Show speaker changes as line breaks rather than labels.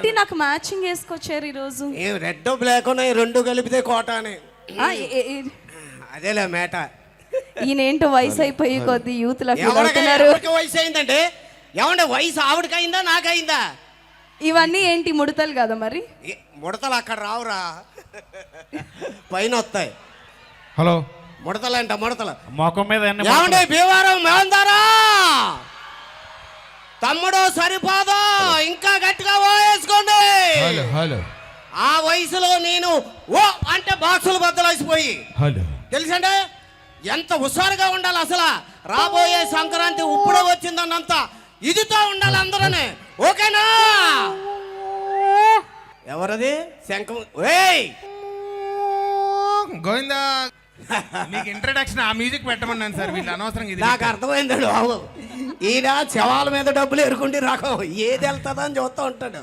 ఇదేంటి నాకు మ్యాచింగ్ వేసుకొచ్చారు ఈరోజు?
ఏం రెడ్ బ్లాక్ ఉన్నాయి, రెండు కలిపితే కోట అని. అదేలే మేట.
ఈయనేంటో వయసు అయిపోయి కొద్ది యూత్ లకు
వయసు అయిందంటే ఏమంటే వయసు ఆవిడకైందా నాకైందా?
ఇవన్నీ ఏంటి ముడతలు కదా? మరి
ముడతలు అక్కడ రావురా, పైన వస్తాయి.
హలో,
ముడతలంట ముడతలు
మొఖం మీద
ఏమంటే భీమవరం మేందారా తమ్ముడు సరిపోదు, ఇంకా గట్టిగా వేసుకోండి.
హలో హలో,
ఆ వయసులో నేను ఓ అంటే బాక్సులు బద్దలైసిపోయి తెలుసండి ఎంత హుషారుగా ఉండాలి అసలు. రాబోయే సంక్రాంతి ఇప్పుడు వచ్చిందన్నంత ఇదితో ఉండాలి అందరనే. ఓకేనా? ఎవరది? శంఖం.
గోవిందా, మీకు ఇంట్రడక్షన్ ఆ మ్యూజిక్ పెట్టమన్నాను సార్, వీళ్ళు అనవసరంగా. ఇది
నాకు అర్థమైందండి బాబు. ఈయన శవాల మీద డబ్బులు ఎరుకుంటే రకం ఏది వెళ్తుందని చూస్తూ ఉంటాడు.